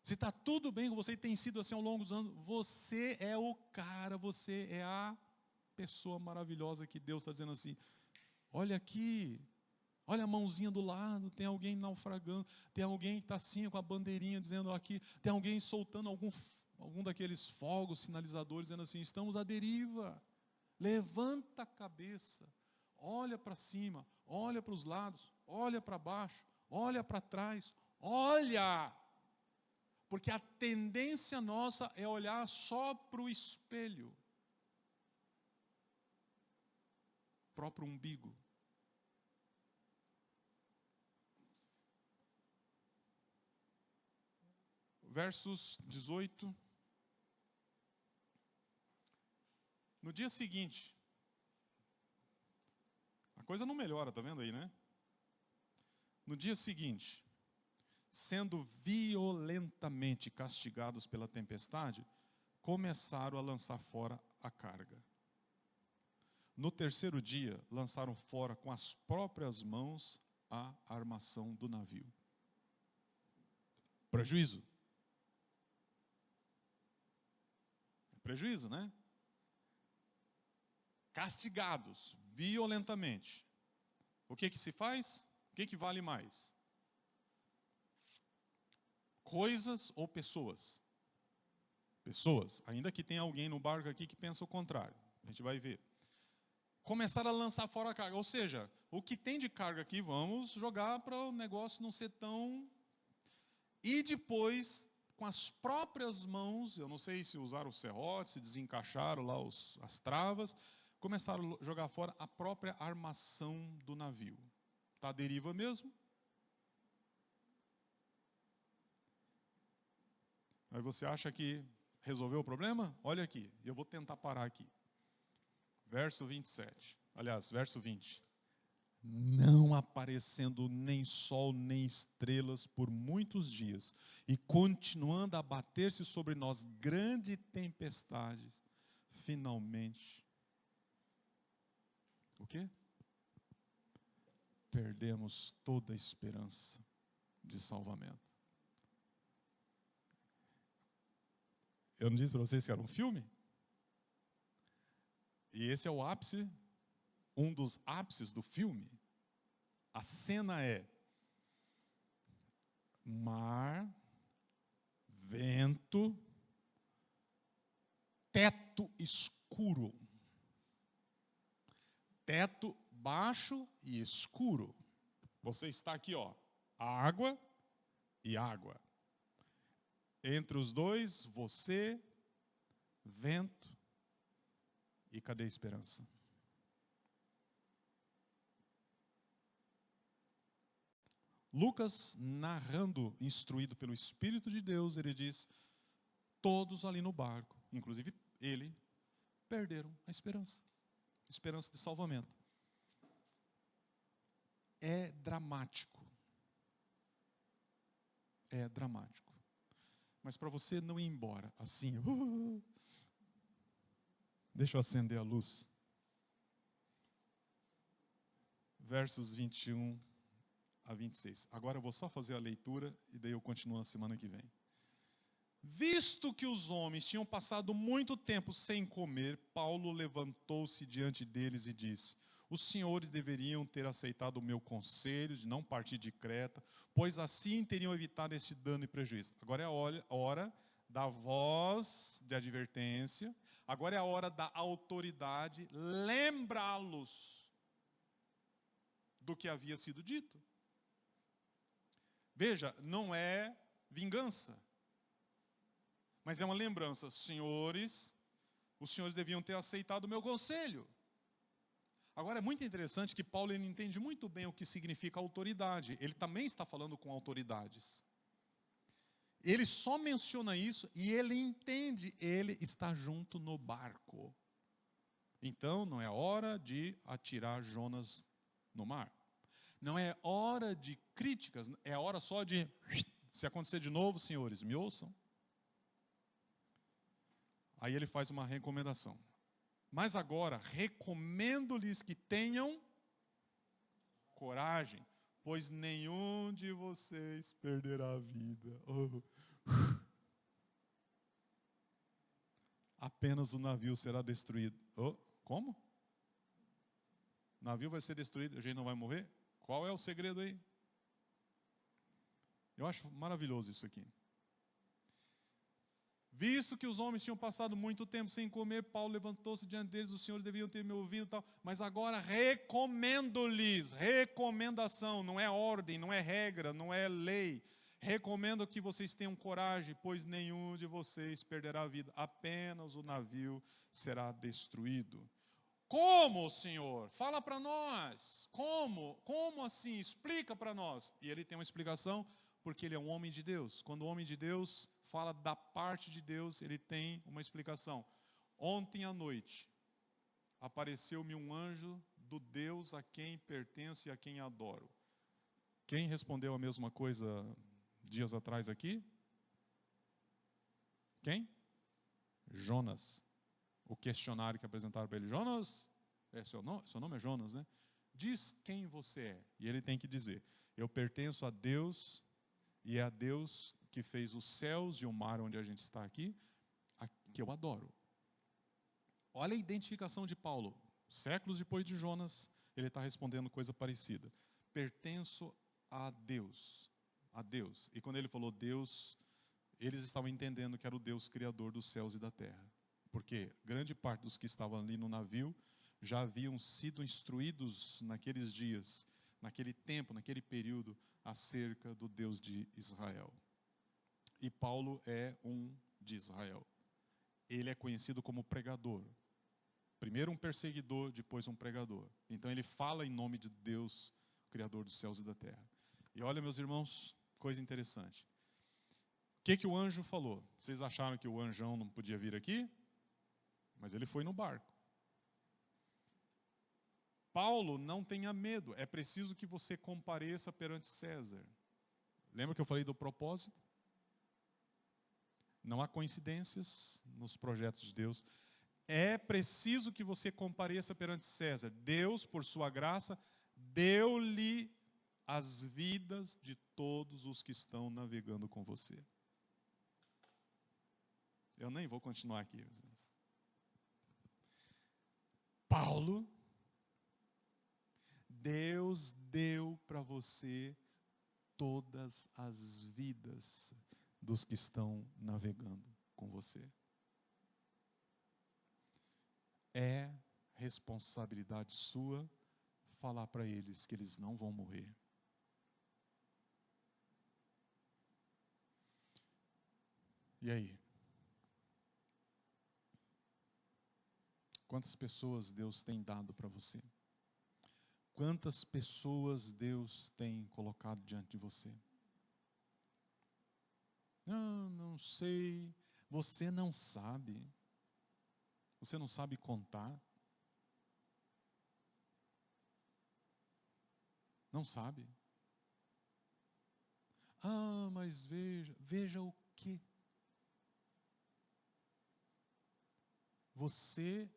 Se está tudo bem com você e tem sido assim ao longo dos anos, você é o cara, você é a pessoa maravilhosa que Deus está dizendo assim, olha aqui, olha a mãozinha do lado, tem alguém naufragando, tem alguém que está assim com a bandeirinha dizendo aqui, tem alguém soltando algum daqueles fogos sinalizadores dizendo assim, estamos à deriva, levanta a cabeça, olha para cima, olha para os lados, olha para baixo, olha para trás, olha! Porque a tendência nossa é olhar só para o espelho. próprio umbigo. Versos 18. No dia seguinte, a coisa não melhora, tá vendo aí, né? No dia seguinte, sendo violentamente castigados pela tempestade, começaram a lançar fora a carga. No terceiro dia, lançaram fora com as próprias mãos a armação do navio. Prejuízo. Prejuízo, né? Castigados violentamente. O que se faz? O que vale mais? Coisas ou pessoas? Pessoas. Ainda que tenha alguém no barco aqui que pensa o contrário. A gente vai ver. Começaram a lançar fora a carga. Ou seja, o que tem de carga aqui, vamos jogar para o negócio não ser tão... E depois, com as próprias mãos, eu não sei se usaram o serrote, se desencaixaram lá as travas, começaram a jogar fora a própria armação do navio. Está à deriva mesmo? Aí você acha que resolveu o problema? Olha aqui, eu vou tentar parar aqui. Verso 27. Aliás, verso 20. Não aparecendo nem sol nem estrelas por muitos dias, e continuando a bater-se sobre nós grande tempestade, finalmente, o quê? Perdemos toda a esperança de salvamento. Eu não disse para vocês que era um filme? E esse é o ápice, um dos ápices do filme. A cena é mar, vento, teto escuro. Teto baixo e escuro. Você está aqui, ó, água e água. Entre os dois, você, vento, e cadê a esperança? Lucas, narrando, instruído pelo Espírito de Deus, ele diz, todos ali no barco, inclusive ele, perderam a esperança de salvamento. É dramático. É dramático. Mas para você não ir embora assim, deixa eu acender a luz. Versos 21 a 26. Agora eu vou só fazer a leitura e daí eu continuo na semana que vem. Visto que os homens tinham passado muito tempo sem comer, Paulo levantou-se diante deles e disse, os senhores deveriam ter aceitado o meu conselho de não partir de Creta, pois assim teriam evitado esse dano e prejuízo. Agora é a hora da voz de advertência, agora é a hora da autoridade, lembrá-los do que havia sido dito. Veja, não é vingança, mas é uma lembrança. Senhores, os senhores deviam ter aceitado o meu conselho. Agora é muito interessante que Paulo ele entende muito bem o que significa autoridade. Ele também está falando com autoridades. Ele só menciona isso e ele entende, ele está junto no barco. Então não é hora de atirar Jonas no mar. Não é hora de críticas, é hora só de, se acontecer de novo, senhores, me ouçam. Aí ele faz uma recomendação. Mas agora, recomendo-lhes que tenham coragem, pois nenhum de vocês perderá a vida. Apenas o navio será destruído. Como? O navio vai ser destruído, a gente não vai morrer? Qual é o segredo aí? Eu acho maravilhoso isso aqui. Visto que os homens tinham passado muito tempo sem comer, Paulo levantou-se diante deles, os senhores deveriam ter me ouvido e tal, mas agora recomendo-lhes, recomendação, não é ordem, não é regra, não é lei, recomendo que vocês tenham coragem, pois nenhum de vocês perderá a vida, apenas o navio será destruído. Como, Senhor? Fala para nós. Como? Como assim? Explica para nós. E ele tem uma explicação, porque ele é um homem de Deus. Quando o homem de Deus fala da parte de Deus, ele tem uma explicação. Ontem à noite, apareceu-me um anjo do Deus a quem pertenço e a quem adoro. Quem respondeu a mesma coisa dias atrás aqui? Quem? Jonas. O questionário que apresentaram para ele. Jonas, seu nome é Jonas, né? Diz quem você é. E ele tem que dizer, eu pertenço a Deus, e é a Deus que fez os céus e o mar onde a gente está aqui, que eu adoro. Olha a identificação de Paulo. Séculos depois de Jonas, ele está respondendo coisa parecida. Pertenço a Deus. A Deus. E quando ele falou Deus, eles estavam entendendo que era o Deus criador dos céus e da terra. Porque grande parte dos que estavam ali no navio já haviam sido instruídos naqueles dias, naquele tempo, naquele período, acerca do Deus de Israel. E Paulo é um de Israel. Ele é conhecido como pregador. Primeiro um perseguidor, depois um pregador. Então ele fala em nome de Deus, Criador dos céus e da terra. E olha, meus irmãos, coisa interessante. O que o anjo falou? Vocês acharam que o anjão não podia vir aqui? Mas ele foi no barco. Paulo, não tenha medo, é preciso que você compareça perante César. Lembra que eu falei do propósito? Não há coincidências nos projetos de Deus. É preciso que você compareça perante César. Deus, por sua graça, deu-lhe as vidas de todos os que estão navegando com você. Eu nem vou continuar aqui, meus irmãos. Paulo, Deus deu para você todas as vidas dos que estão navegando com você. É responsabilidade sua falar para eles que eles não vão morrer. E aí? Quantas pessoas Deus tem dado para você? Quantas pessoas Deus tem colocado diante de você? Não sei. Você não sabe. Você não sabe contar. Não sabe. Mas veja o quê? Você,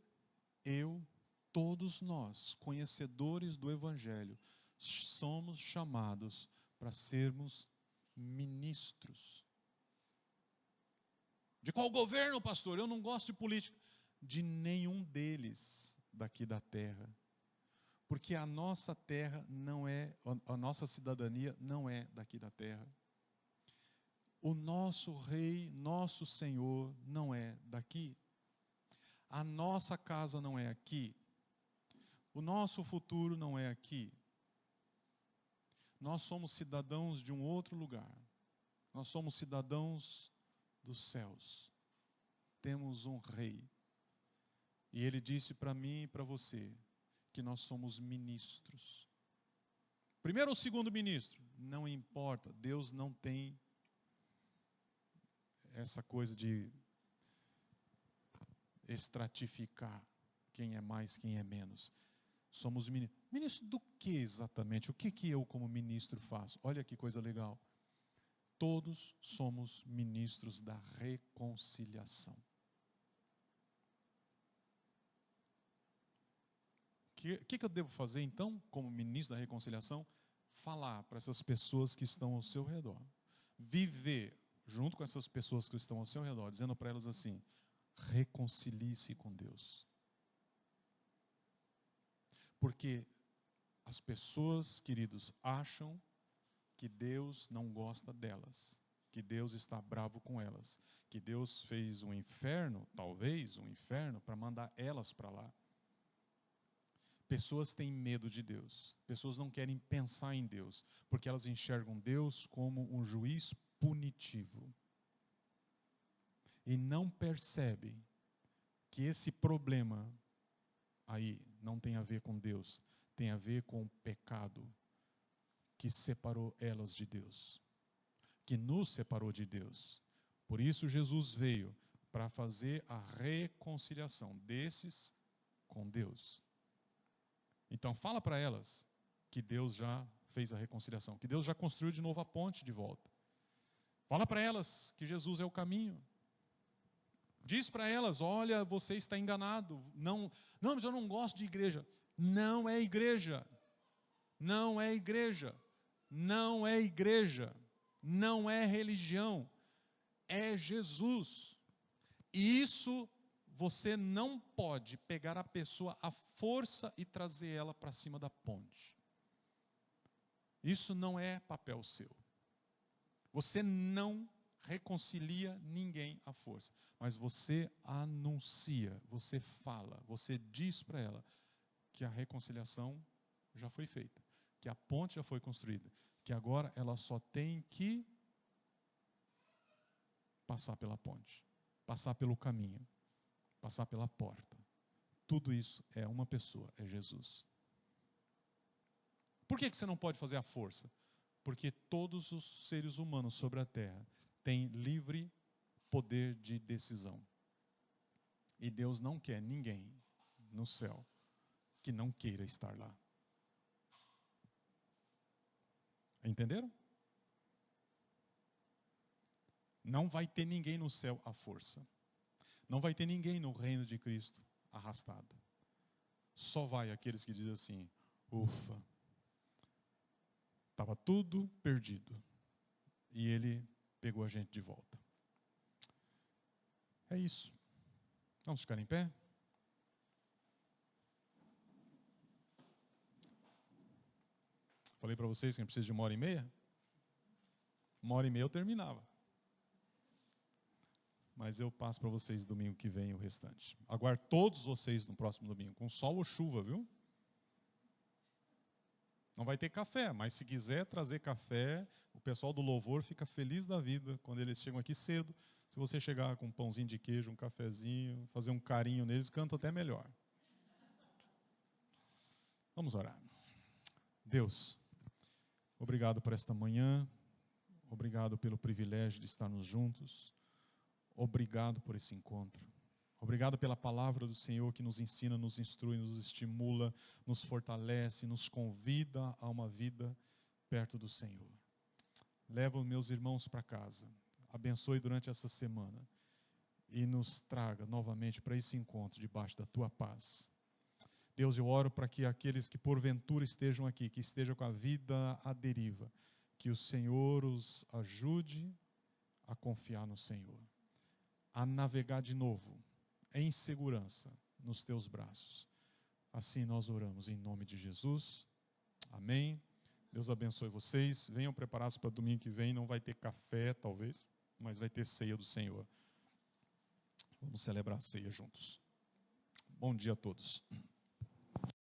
eu, todos nós, conhecedores do Evangelho, somos chamados para sermos ministros. De qual governo, pastor? Eu não gosto de política. De nenhum deles daqui da terra. Porque a nossa terra não é, a nossa cidadania não é daqui da terra. O nosso rei, nosso Senhor, não é daqui. A nossa casa não é aqui. O nosso futuro não é aqui. Nós somos cidadãos de um outro lugar. Nós somos cidadãos dos céus. Temos um rei. E ele disse para mim e para você que nós somos ministros. Primeiro ou segundo ministro? Não importa. Deus não tem essa coisa de estratificar quem é mais, quem é menos. Somos ministros. Ministro do que exatamente? O que eu como ministro faço? Olha que coisa legal. Todos somos ministros da reconciliação. O que eu devo fazer então, como ministro da reconciliação? Falar para essas pessoas que estão ao seu redor. Viver junto com essas pessoas que estão ao seu redor, dizendo para elas assim: reconcilie-se com Deus. Porque as pessoas, queridos, acham que Deus não gosta delas, que Deus está bravo com elas, que Deus fez um inferno, talvez um inferno, para mandar elas para lá. Pessoas têm medo de Deus, pessoas não querem pensar em Deus, porque elas enxergam Deus como um juiz punitivo. E não percebem que esse problema aí não tem a ver com Deus, tem a ver com o pecado que separou elas de Deus, que nos separou de Deus. Por isso Jesus veio para fazer a reconciliação desses com Deus. Então fala para elas que Deus já fez a reconciliação, que Deus já construiu de novo a ponte de volta. Fala para elas que Jesus é o caminho. Diz para elas, olha, você está enganado. Não, mas eu não gosto de igreja. Não é igreja. Não é igreja. Não é igreja. Não é religião. É Jesus. E isso você não pode pegar a pessoa à força e trazer ela para cima da ponte. Isso não é papel seu. Você não reconcilia ninguém à força, mas você anuncia, você fala, você diz para ela que a reconciliação já foi feita, que a ponte já foi construída, que agora ela só tem que passar pela ponte, passar pelo caminho, passar pela porta. Tudo isso é uma pessoa, é Jesus. Por que você não pode fazer a força? Porque todos os seres humanos sobre a terra têm livre poder de decisão. E Deus não quer ninguém no céu que não queira estar lá. Entenderam? Não vai ter ninguém no céu à força. Não vai ter ninguém no reino de Cristo arrastado. Só vai aqueles que dizem assim, ufa, estava tudo perdido. E Ele pegou a gente de volta. É isso. Vamos ficar em pé? Falei para vocês que não precisa de 1h30? 1h30 eu terminava. Mas eu passo para vocês domingo que vem o restante. Aguardo todos vocês no próximo domingo, com sol ou chuva, viu? Não vai ter café, mas se quiser trazer café, o pessoal do louvor fica feliz da vida quando eles chegam aqui cedo. Se você chegar com um pãozinho de queijo, um cafezinho, fazer um carinho neles, canta até melhor. Vamos orar. Deus, obrigado por esta manhã, obrigado pelo privilégio de estarmos juntos, obrigado por esse encontro. Obrigado pela palavra do Senhor que nos ensina, nos instrui, nos estimula, nos fortalece, nos convida a uma vida perto do Senhor. Leva os meus irmãos para casa, abençoe durante essa semana e nos traga novamente para esse encontro debaixo da Tua paz. Deus, eu oro para que aqueles que porventura estejam aqui, que estejam com a vida à deriva, que o Senhor os ajude a confiar no Senhor, a navegar de novo, em segurança, nos Teus braços. Assim nós oramos em nome de Jesus. Amém. Deus abençoe vocês. Venham preparados para domingo que vem. Não vai ter café, talvez, mas vai ter ceia do Senhor. Vamos celebrar a ceia juntos. Bom dia a todos.